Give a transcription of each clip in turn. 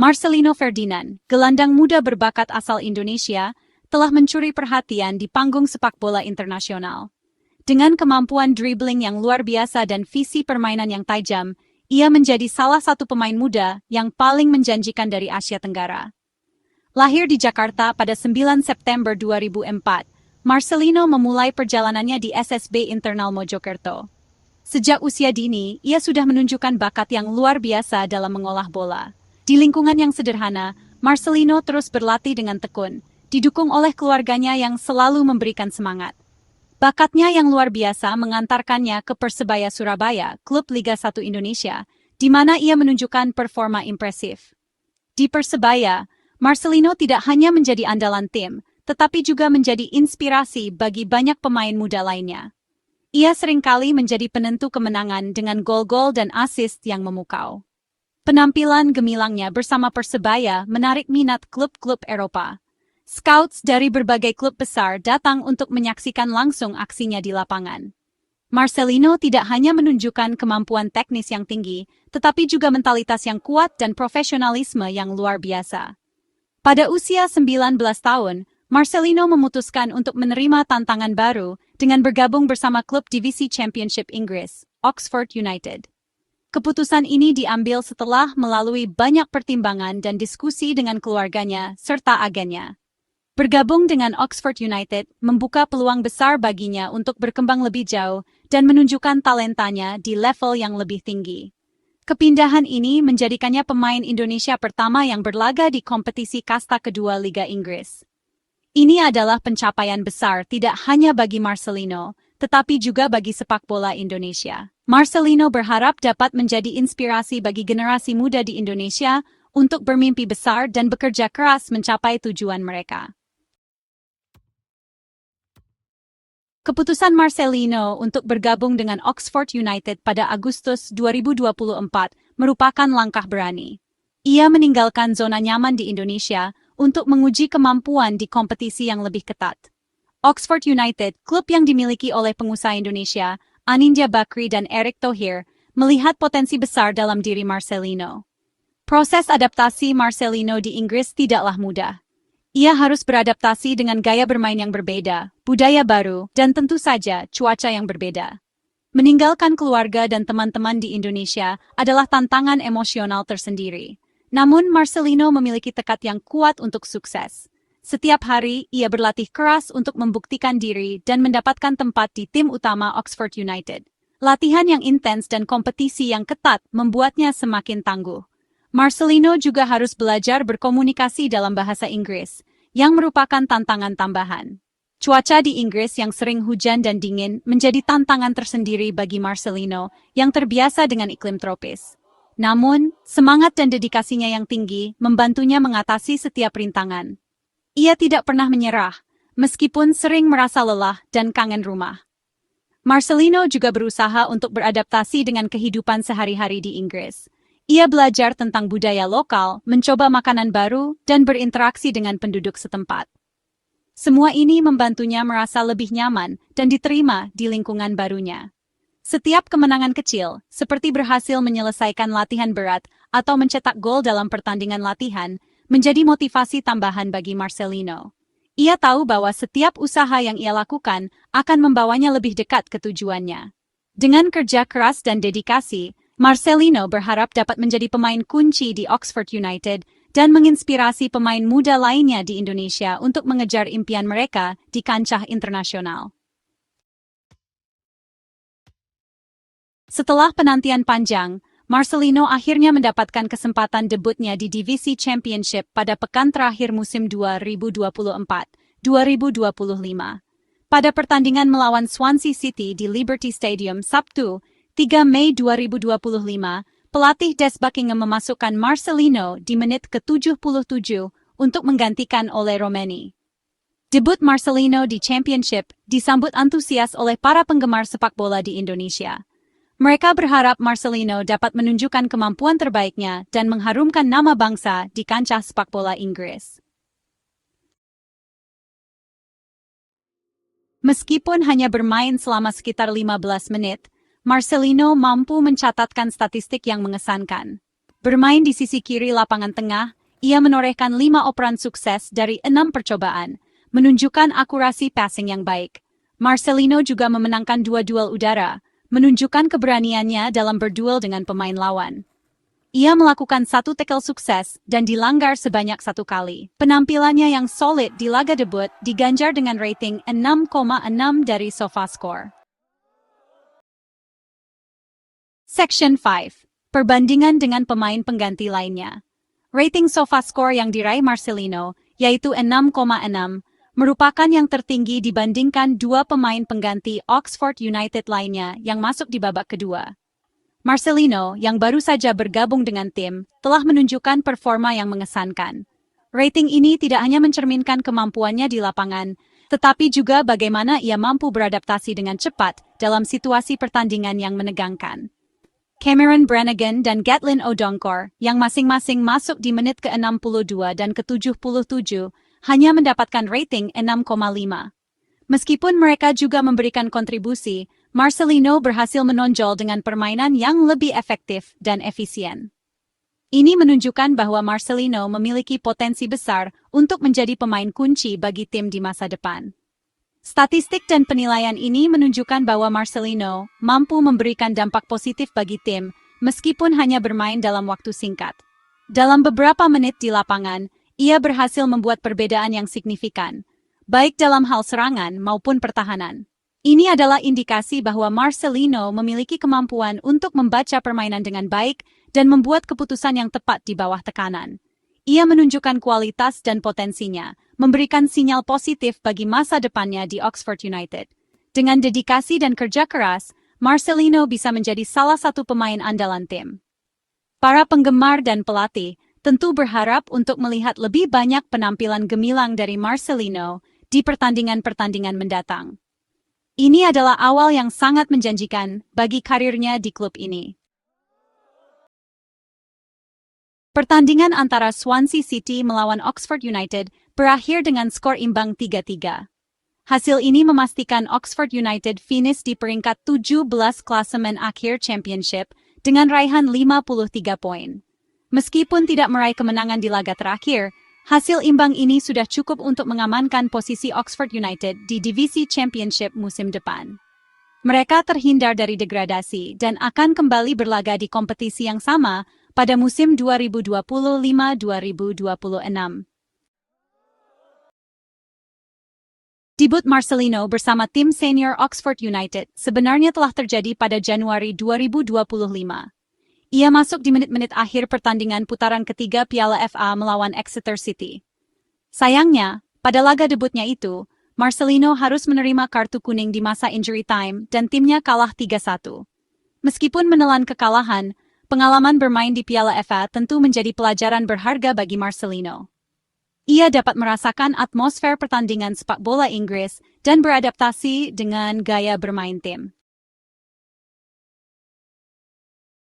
Marcelino Ferdinand, gelandang muda berbakat asal Indonesia, telah mencuri perhatian di panggung sepak bola internasional. Dengan kemampuan dribbling yang luar biasa dan visi permainan yang tajam, ia menjadi salah satu pemain muda yang paling menjanjikan dari Asia Tenggara. Lahir di Jakarta pada 9 September 2004, Marcelino memulai perjalanannya di SSB Internal Mojokerto. Sejak usia dini, ia sudah menunjukkan bakat yang luar biasa dalam mengolah bola. Di lingkungan yang sederhana, Marcelino terus berlatih dengan tekun, didukung oleh keluarganya yang selalu memberikan semangat. Bakatnya yang luar biasa mengantarkannya ke Persebaya Surabaya, klub Liga 1 Indonesia, di mana ia menunjukkan performa impresif. Di Persebaya, Marcelino tidak hanya menjadi andalan tim, tetapi juga menjadi inspirasi bagi banyak pemain muda lainnya. Ia seringkali menjadi penentu kemenangan dengan gol-gol dan assist yang memukau. Penampilan gemilangnya bersama Persebaya menarik minat klub-klub Eropa. Scouts dari berbagai klub besar datang untuk menyaksikan langsung aksinya di lapangan. Marcelino tidak hanya menunjukkan kemampuan teknis yang tinggi, tetapi juga mentalitas yang kuat dan profesionalisme yang luar biasa. Pada usia 19 tahun, Marcelino memutuskan untuk menerima tantangan baru dengan bergabung bersama klub divisi Championship Inggris, Oxford United. Keputusan ini diambil setelah melalui banyak pertimbangan dan diskusi dengan keluarganya serta agennya. Bergabung dengan Oxford United membuka peluang besar baginya untuk berkembang lebih jauh dan menunjukkan talentanya di level yang lebih tinggi. Kepindahan ini menjadikannya pemain Indonesia pertama yang berlaga di kompetisi kasta kedua Liga Inggris. Ini adalah pencapaian besar tidak hanya bagi Marcelino, tetapi juga bagi sepak bola Indonesia. Marcelino berharap dapat menjadi inspirasi bagi generasi muda di Indonesia untuk bermimpi besar dan bekerja keras mencapai tujuan mereka. Keputusan Marcelino untuk bergabung dengan Oxford United pada Agustus 2024 merupakan langkah berani. Ia meninggalkan zona nyaman di Indonesia untuk menguji kemampuan di kompetisi yang lebih ketat. Oxford United, klub yang dimiliki oleh pengusaha Indonesia, Anindya Bakri dan Erick Thohir, melihat potensi besar dalam diri Marcelino. Proses adaptasi Marcelino di Inggris tidaklah mudah. Ia harus beradaptasi dengan gaya bermain yang berbeda, budaya baru, dan tentu saja cuaca yang berbeda. Meninggalkan keluarga dan teman-teman di Indonesia adalah tantangan emosional tersendiri. Namun Marcelino memiliki tekad yang kuat untuk sukses. Setiap hari, ia berlatih keras untuk membuktikan diri dan mendapatkan tempat di tim utama Oxford United. Latihan yang intens dan kompetisi yang ketat membuatnya semakin tangguh. Marcelino juga harus belajar berkomunikasi dalam bahasa Inggris, yang merupakan tantangan tambahan. Cuaca di Inggris yang sering hujan dan dingin menjadi tantangan tersendiri bagi Marcelino yang terbiasa dengan iklim tropis. Namun, semangat dan dedikasinya yang tinggi membantunya mengatasi setiap rintangan. Ia tidak pernah menyerah, meskipun sering merasa lelah dan kangen rumah. Marcelino juga berusaha untuk beradaptasi dengan kehidupan sehari-hari di Inggris. Ia belajar tentang budaya lokal, mencoba makanan baru, dan berinteraksi dengan penduduk setempat. Semua ini membantunya merasa lebih nyaman dan diterima di lingkungan barunya. Setiap kemenangan kecil, seperti berhasil menyelesaikan latihan berat atau mencetak gol dalam pertandingan latihan, menjadi motivasi tambahan bagi Marcelino. Ia tahu bahwa setiap usaha yang ia lakukan akan membawanya lebih dekat ke tujuannya. Dengan kerja keras dan dedikasi, Marcelino berharap dapat menjadi pemain kunci di Oxford United dan menginspirasi pemain muda lainnya di Indonesia untuk mengejar impian mereka di kancah internasional. Setelah penantian panjang, Marcelino akhirnya mendapatkan kesempatan debutnya di Divisi Championship pada pekan terakhir musim 2024-2025. Pada pertandingan melawan Swansea City di Liberty Stadium Sabtu, 3 Mei 2025, pelatih Des Buckingham memasukkan Marcelino di menit ke-77 untuk menggantikan Ole Romeni. Debut Marcelino di Championship disambut antusias oleh para penggemar sepak bola di Indonesia. Mereka berharap Marcelino dapat menunjukkan kemampuan terbaiknya dan mengharumkan nama bangsa di kancah sepak bola Inggris. Meskipun hanya bermain selama sekitar 15 menit, Marcelino mampu mencatatkan statistik yang mengesankan. Bermain di sisi kiri lapangan tengah, ia menorehkan 5 operan sukses dari 6 percobaan, menunjukkan akurasi passing yang baik. Marcelino juga memenangkan 2 duel udara, menunjukkan keberaniannya dalam berduel dengan pemain lawan. Ia melakukan 1 tackle sukses dan dilanggar sebanyak 1 kali. Penampilannya yang solid di laga debut diganjar dengan rating 6,6 dari SofaScore. Section 5. Perbandingan dengan pemain pengganti lainnya. Rating SofaScore yang diraih Marcelino, yaitu 6,6, merupakan yang tertinggi dibandingkan 2 pemain pengganti Oxford United lainnya yang masuk di babak kedua. Marcelino, yang baru saja bergabung dengan tim, telah menunjukkan performa yang mengesankan. Rating ini tidak hanya mencerminkan kemampuannya di lapangan, tetapi juga bagaimana ia mampu beradaptasi dengan cepat dalam situasi pertandingan yang menegangkan. Cameron Brannigan dan Gatlin Odonkor, yang masing-masing masuk di menit ke-62 dan ke-77, hanya mendapatkan rating 6,5. Meskipun mereka juga memberikan kontribusi, Marcelino berhasil menonjol dengan permainan yang lebih efektif dan efisien. Ini menunjukkan bahwa Marcelino memiliki potensi besar untuk menjadi pemain kunci bagi tim di masa depan. Statistik dan penilaian ini menunjukkan bahwa Marcelino mampu memberikan dampak positif bagi tim meskipun hanya bermain dalam waktu singkat. Dalam beberapa menit di lapangan, ia berhasil membuat perbedaan yang signifikan, baik dalam hal serangan maupun pertahanan. Ini adalah indikasi bahwa Marcelino memiliki kemampuan untuk membaca permainan dengan baik dan membuat keputusan yang tepat di bawah tekanan. Ia menunjukkan kualitas dan potensinya, memberikan sinyal positif bagi masa depannya di Oxford United. Dengan dedikasi dan kerja keras, Marcelino bisa menjadi salah satu pemain andalan tim. Para penggemar dan pelatih tentu berharap untuk melihat lebih banyak penampilan gemilang dari Marcelino di pertandingan-pertandingan mendatang. Ini adalah awal yang sangat menjanjikan bagi karirnya di klub ini. Pertandingan antara Swansea City melawan Oxford United berakhir dengan skor imbang 3-3. Hasil ini memastikan Oxford United finish di peringkat 17 klasemen akhir Championship dengan raihan 53 poin. Meskipun tidak meraih kemenangan di laga terakhir, hasil imbang ini sudah cukup untuk mengamankan posisi Oxford United di divisi Championship musim depan. Mereka terhindar dari degradasi dan akan kembali berlaga di kompetisi yang sama pada musim 2025-2026. Debut Marcelino bersama tim senior Oxford United sebenarnya telah terjadi pada Januari 2025. Ia masuk di menit-menit akhir pertandingan putaran ketiga Piala FA melawan Exeter City. Sayangnya, pada laga debutnya itu, Marcelino harus menerima kartu kuning di masa injury time dan timnya kalah 3-1. Meskipun menelan kekalahan, pengalaman bermain di Piala FA tentu menjadi pelajaran berharga bagi Marcelino. Ia dapat merasakan atmosfer pertandingan sepak bola Inggris dan beradaptasi dengan gaya bermain tim.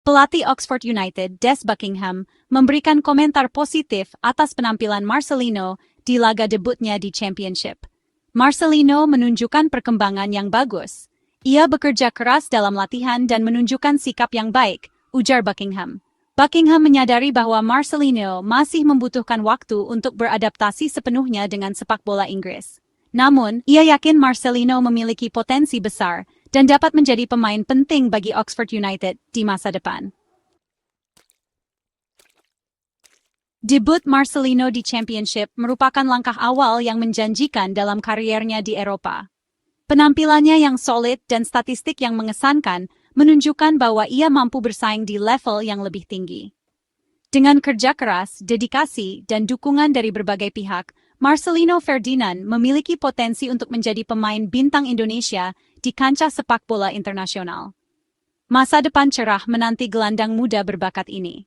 Pelatih Oxford United, Des Buckingham, memberikan komentar positif atas penampilan Marcelino di laga debutnya di Championship. Marcelino menunjukkan perkembangan yang bagus. Ia bekerja keras dalam latihan dan menunjukkan sikap yang baik, ujar Buckingham. Buckingham menyadari bahwa Marcelino masih membutuhkan waktu untuk beradaptasi sepenuhnya dengan sepak bola Inggris. Namun, ia yakin Marcelino memiliki potensi besar dan dapat menjadi pemain penting bagi Oxford United di masa depan. Debut Marcelino di Championship merupakan langkah awal yang menjanjikan dalam kariernya di Eropa. Penampilannya yang solid dan statistik yang mengesankan menunjukkan bahwa ia mampu bersaing di level yang lebih tinggi. Dengan kerja keras, dedikasi, dan dukungan dari berbagai pihak, Marcelino Ferdinand memiliki potensi untuk menjadi pemain bintang Indonesia di kancah sepak bola internasional. Masa depan cerah menanti gelandang muda berbakat ini.